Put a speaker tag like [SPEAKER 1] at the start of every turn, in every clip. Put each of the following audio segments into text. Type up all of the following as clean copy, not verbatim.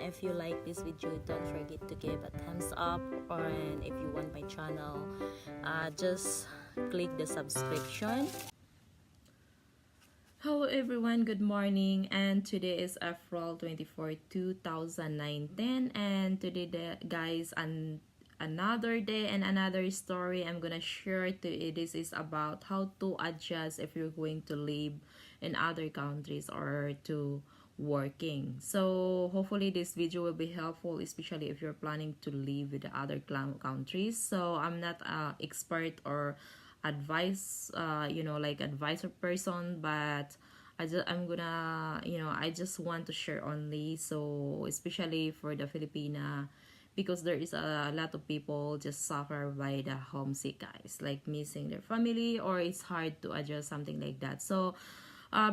[SPEAKER 1] if you like this video, don't forget to give a thumbs up, and if you want my channel, just click the subscription. Hello everyone, good morning, and today is April 24, 2019, and today guys, another day and another story I'm gonna share to you. This is about how to adjust if you're going to live in other countries or to working. So hopefully this video will be helpful, especially if you're planning to live with the other countries. So I'm not an expert or advice like advisor person, but I'm gonna, I just want to share only. So especially for the Filipina, because there is a lot of people just suffer by the homesick, guys, like missing their family, or it's hard to adjust, something like that. So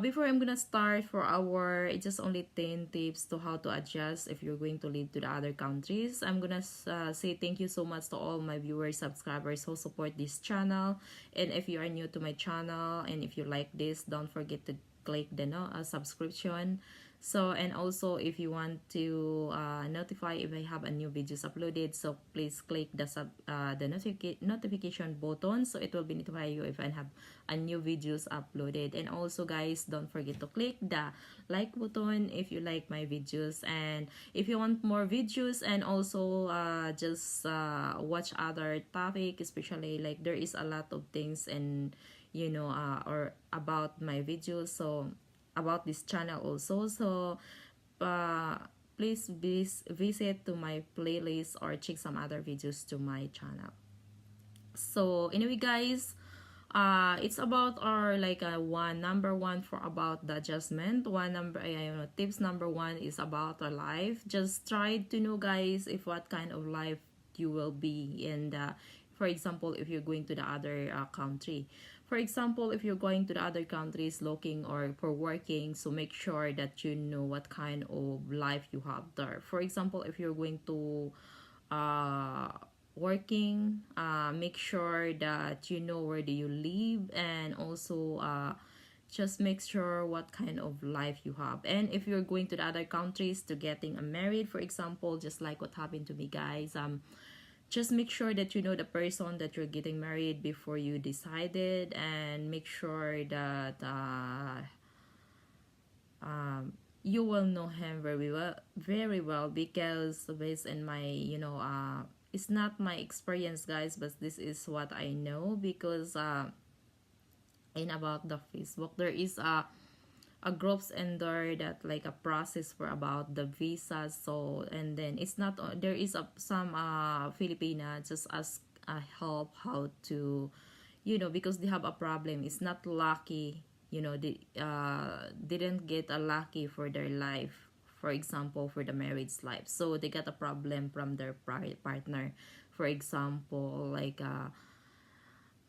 [SPEAKER 1] before I'm gonna start for our just only 10 tips to how to adjust if you're going to live to the other countries, I'm gonna say thank you so much to all my viewers, subscribers who support this channel. And if you are new to my channel and if you like this, don't forget to click the subscription. So, and also if you want to notify if I have a new videos uploaded, so please click the notification button, so it will be notify you if I have a new videos uploaded. And also guys, don't forget to click the like button if you like my videos, and if you want more videos, and also just watch other topic, especially like there is a lot of things and or about my videos, so about this channel also. So uh, please visit to my playlist or check some other videos to my channel. So anyway guys, it's about our like number one for about the adjustment. Tips number one is about our life. Just try to know guys if what kind of life you will be in the, for example, if you're going to the other country. For example, if you're going to the other countries looking or for working, so make sure that you know what kind of life you have there. For example, if you're going to working, make sure that you know where do you live, and also just make sure what kind of life you have. And if you're going to the other countries to getting married, for example, just like what happened to me guys, just make sure that you know the person that you're getting married before you decided, and make sure that you will know him very well, because based on my it's not my experience guys, but this is what I know, because in about the Facebook there is a groups in there that like a process for about the visas. So, and then it's not there is some Filipina just ask help how to, because they have a problem, it's not lucky, they didn't get a lucky for their life, for example for the marriage life, so they got a problem from their partner. For example, like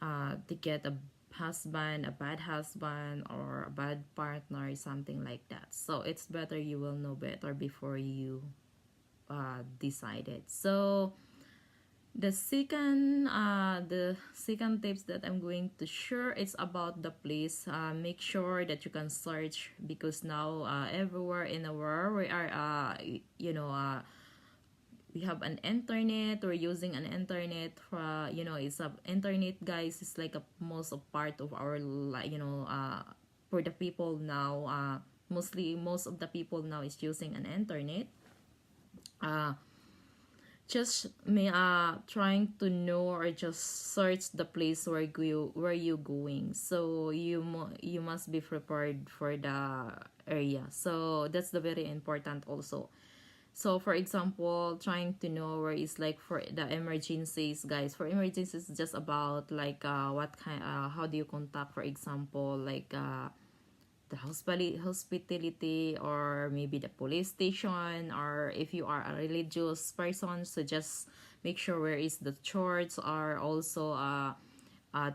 [SPEAKER 1] to get a husband, a bad husband, or a bad partner, something like that. So it's better you will know better before you decided. So the second tips that I'm going to share, it's about the place. Make sure that you can search, because now everywhere in the world we are we have an internet, we're using an internet for, it's a internet guys, it's like a most of part of our for the people now, mostly most of the people now is using an internet. uh just me trying to know or just search the place where you going, so you must be prepared for the area. So that's the very important also. So for example, trying to know where is like for the emergencies guys. For emergencies, just about like what kind how do you contact, for example, like the hospitality, or maybe the police station, or if you are a religious person, so just make sure where is the church, or also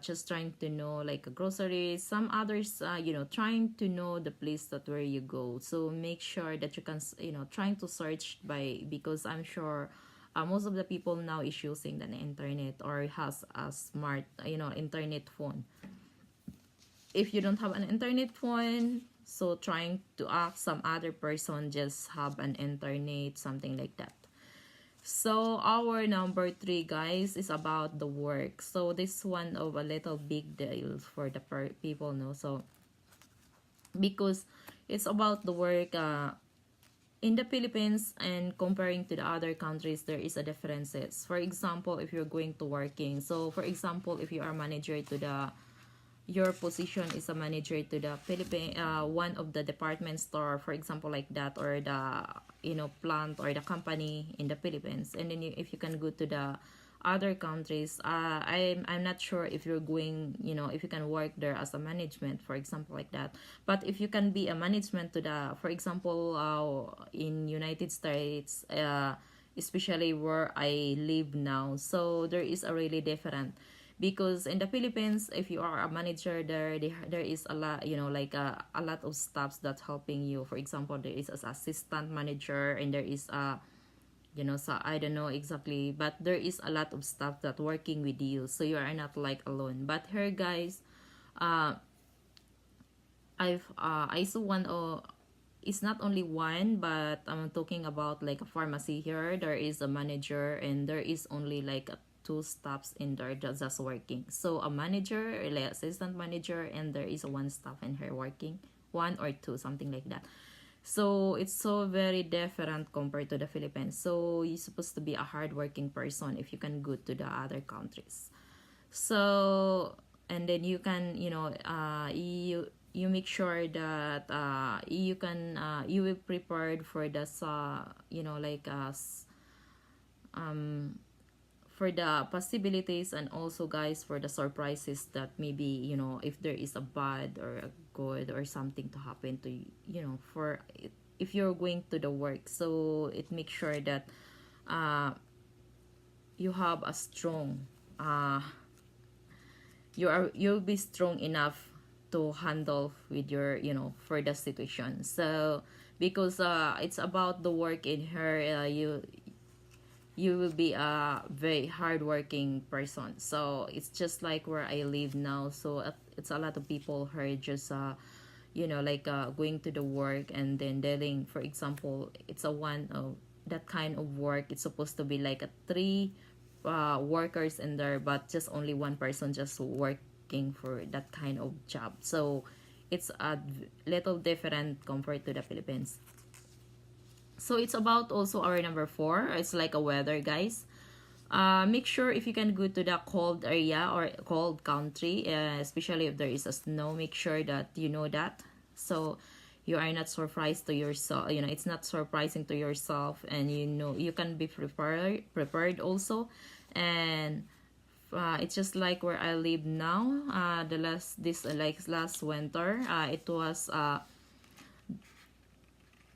[SPEAKER 1] just trying to know like a grocery, some others, trying to know the place that where you go. So make sure that you can, trying to search by, because I'm sure most of the people now is using the internet or has a smart internet phone. If you don't have an internet phone, So trying to ask some other person just have an internet, something like that. So our number three, guys, is about the work. So this one of a little big deal for the people, no. So because it's about the work, in the Philippines and comparing to the other countries, there is a differences. For example, if you're going to working, so for example, if you are manager to the, your position is a manager to the Philippine, one of the department store, for example, like that, or the, you know, plant or the company in the Philippines, and then if you can go to the other countries, I'm not sure if you're going, you know, if you can work there as a management, for example, like that. But if you can be a management to the, for example, in United States, especially where I live now, so there is a really different, because in the Philippines, if you are a manager there, there is a lot, you know, like a lot of staffs that's helping you. For example, there is an assistant manager, and there is a, you know, so I don't know exactly, but there is a lot of staff that working with you, so you are not like alone. But here, guys, uh I saw one, it's not only one, but I'm talking about like a pharmacy. Here there is a manager, and there is only like two staffs in there just working. So a manager, like assistant manager, and there is one staff in here working, one or two, something like that. So it's so very different compared to the Philippines. So you're supposed to be a hardworking person if you can go to the other countries. So, and then you can, you know, you make sure that you can, you will prepared for this, you know, like for the possibilities, and also, guys, for the surprises that maybe, you know, if there is a bad or a good or something to happen to you, you know, for if you're going to the work. So it makes sure that uh you have a strong, uh you'll be strong enough to handle with your, you know, for the situation. So because it's about the work in her, you will be a very hardworking person. So it's just like where I live now. So it's a lot of people who are just you know, like going to the work, and then dealing, for example, it's a one of that kind of work. It's supposed to be like a three workers in there, but just only one person just working for that kind of job. So it's a little different compared to the Philippines. So it's about also our number four. It's like a weather, guys. Make sure if you can go to the cold area or cold country, especially if there is a snow, make sure that you know that. So you are not surprised to yourself, you know, it's not surprising to yourself, and you know you can be prepared also. And it's just like where I live now. The last this like last winter, it was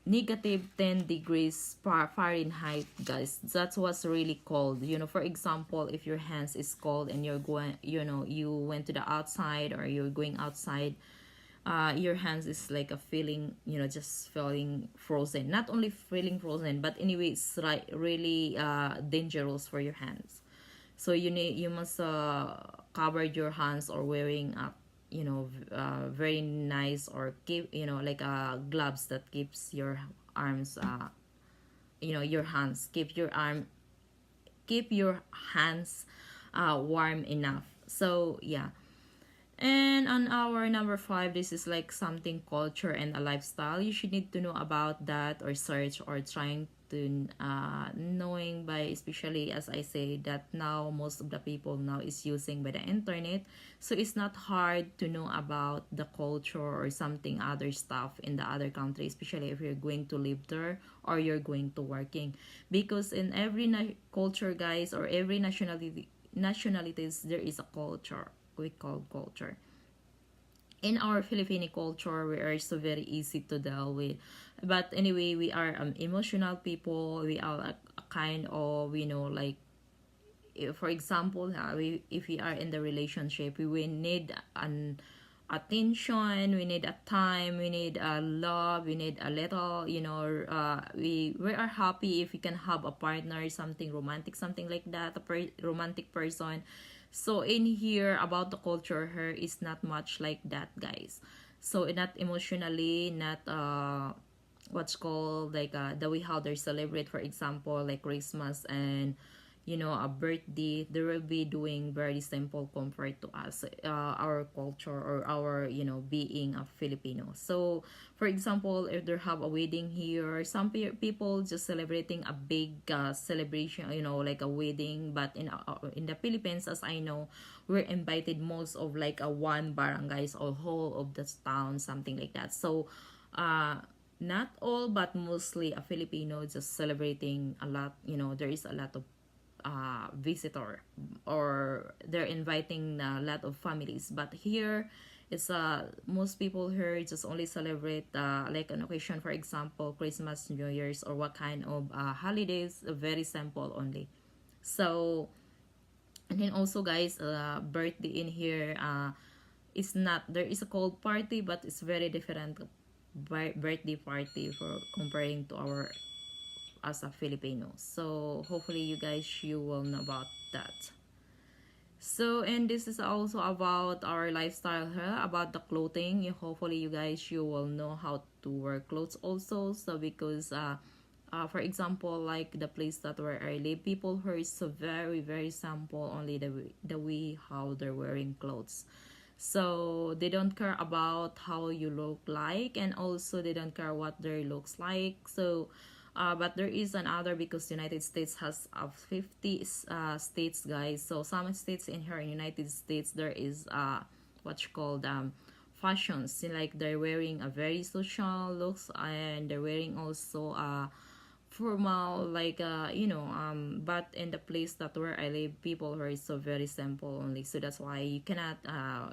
[SPEAKER 1] negative 10 degrees Fahrenheit, guys. That was really cold, you know. For example, if your hands is cold and you're going, you know, you went to the outside or you're going outside, your hands is like a feeling, you know, just feeling frozen. Not only feeling frozen, but anyway, it's like really dangerous for your hands. So you must cover your hands, or wearing a, you know, very nice, or keep, you know, like gloves that keeps your arms, you know, your hands, keep your hands warm enough. So yeah. And on our number five, this is like something culture and a lifestyle. You should need to know about that, or search, or trying to knowing by, especially as I say that now most of the people now is using by the internet. So it's not hard to know about the culture or something other stuff in the other country, especially if you're going to live there or you're going to working. Because in every culture, guys, or every nationalities, there is a culture we call culture. In our Filipino culture, we are so very easy to deal with. But anyway, we are emotional people. We are a kind of, you know, like, for example, if we are in the relationship, we will need an attention, we need a time, we need a love, we need a little, you know, we are happy if we can have a partner, something romantic, something like that, a romantic person. So in here about the culture, here is not much like that, guys. So not emotionally, not what's called like the way how they celebrate, for example, like Christmas and a birthday. They will be doing very simple compared to us, our culture or our being a Filipino. So for example, if they have a wedding here, some people just celebrating a big celebration, like a wedding. But in the Philippines, as I know, we're invited most of like a one barangays or whole of the town, something like that. So uh not all but mostly a Filipino just celebrating a lot. There is a lot of visitor, or they're inviting a lot of families. But here it's most people here just only celebrate like an occasion, for example Christmas, New Year's, or what kind of holidays, very simple only. So and then also guys, birthday in here, it's not, there is a cold party, but it's very different birthday party for comparing to our as a Filipino. So hopefully you guys, you will know about that. So and this is also about our lifestyle here, about the clothing. Hopefully you guys, you will know how to wear clothes also. So because for example, like the place that where I live, people here is so very very simple, only the way how they're wearing clothes. So they don't care about how you look like, and also they don't care what their looks like. So but there is another, because United States has 50 states, guys. So some states in here in United States, there is what you call fashions, like they're wearing a very social looks, and they're wearing also formal, like but in the place that where I live, people are so very simple only. So that's why you cannot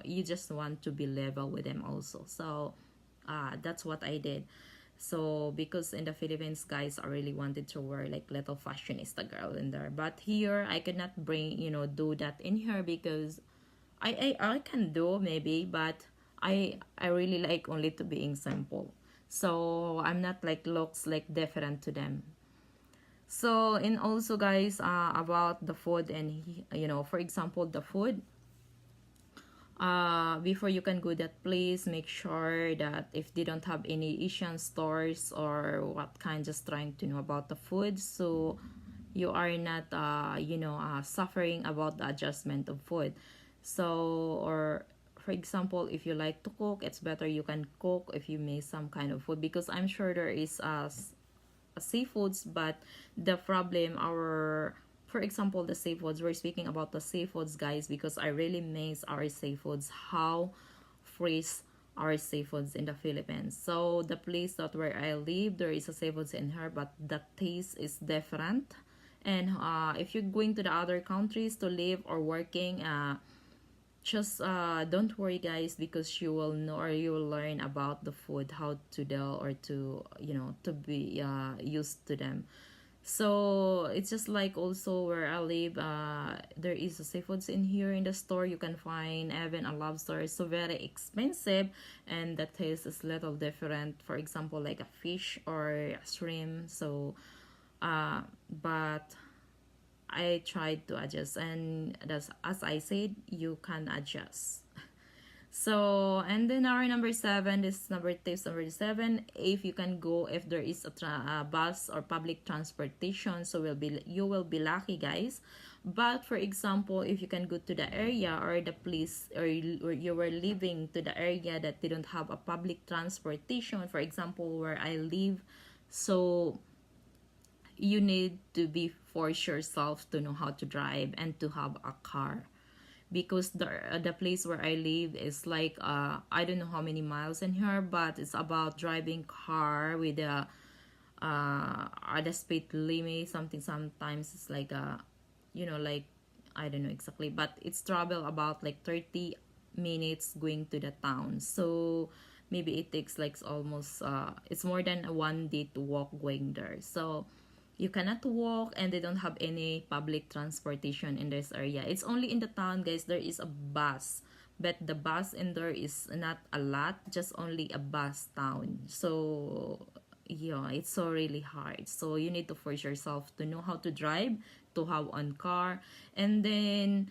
[SPEAKER 1] you just want to be level with them also. So that's what I did. So because in the Philippines, guys, I really wanted to wear like little fashionista girl in there, but here I could not bring, do that in here, because I can do maybe, but I really like only to being simple. So I'm not like looks like different to them. So and also guys, about the food, and for example the food, before you can go that place, make sure that if they don't have any Asian stores or what kind, just trying to know about the food, so you are not suffering about the adjustment of food. So or for example, if you like to cook, it's better you can cook if you make some kind of food, because I'm sure there is seafoods. But the problem, our for example the seafoods, we're speaking about the seafoods, guys, because I really miss our seafoods, how fresh our seafoods in the Philippines. So the place that where I live, there is a seafoods in here, but the taste is different. And if you're going to the other countries to live or working, just don't worry, guys, because you will know, or you will learn about the food, how to deal, or to to be used to them. So it's just like also where I live, there is a seafoods in here in the store, you can find even a lobster. It's so very expensive, and the taste is little different, for example like a fish or a shrimp. So but I tried to adjust, and that's, as I said, you can adjust. So and then our number seven, this number tips number seven, if you can go, if there is a bus or public transportation, so you will be lucky, guys. But for example, if you can go to the area or the place, or you were living to the area that they don't have a public transportation, for example where I live, so you need to be force yourself to know how to drive and to have a car, because the place where I live is like I don't know how many miles in here, but it's about driving car with the speed limit, something. Sometimes it's like like I don't know exactly, but it's travel about like 30 minutes going to the town. So maybe it takes like almost it's more than one day to walk going there. So you cannot walk, and they don't have any public transportation in this area. It's only in the town, guys, there is a bus, but the bus in there is not a lot, just only a bus town. So yeah, it's so really hard. So you need to force yourself to know how to drive, to have one car. And then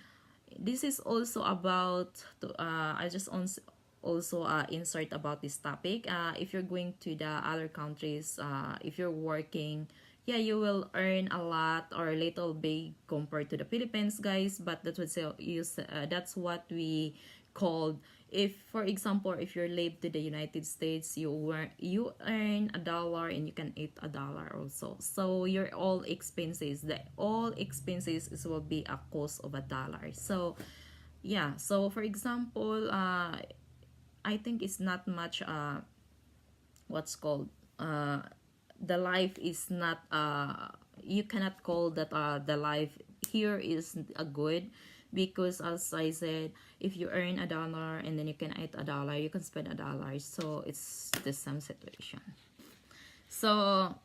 [SPEAKER 1] this is also about I just also insert about this topic. If you're going to the other countries, if you're working, yeah, you will earn a lot or little big compared to the Philippines, guys. But that would say that's what we called, if for example, if you live to the United States, you earn $1 and you can eat $1 also. So your all expenses will be a cost of $1. So yeah, so for example, I think it's not much what's called the life is not you cannot call that the life here is a good, because as I said, if you earn $1 and then you can eat $1, you can spend $1, so it's the same situation. So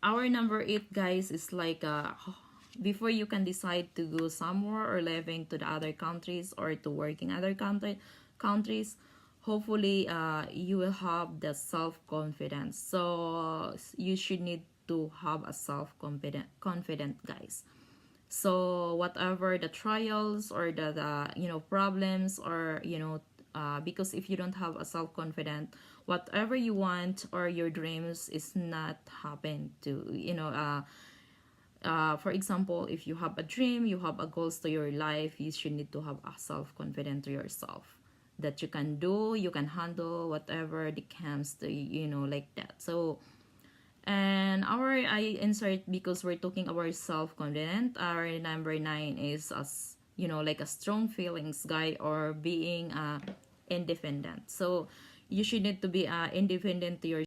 [SPEAKER 1] our number 8, guys, is like before you can decide to go somewhere or living to the other countries or to work in other countries, hopefully you will have the self-confidence. So you should need to have a self-confident, guys. So whatever the trials or the problems, or because if you don't have a self-confident, whatever you want or your dreams is not happen to for example, if you have a dream, you have a goals to your life, you should need to have a self-confident to yourself that you can do, you can handle whatever it comes to, like that. So, and our I insert, because we're talking about self-confident, our number 9 is as like a strong feelings guy, or being independent. So you should need to be independent to your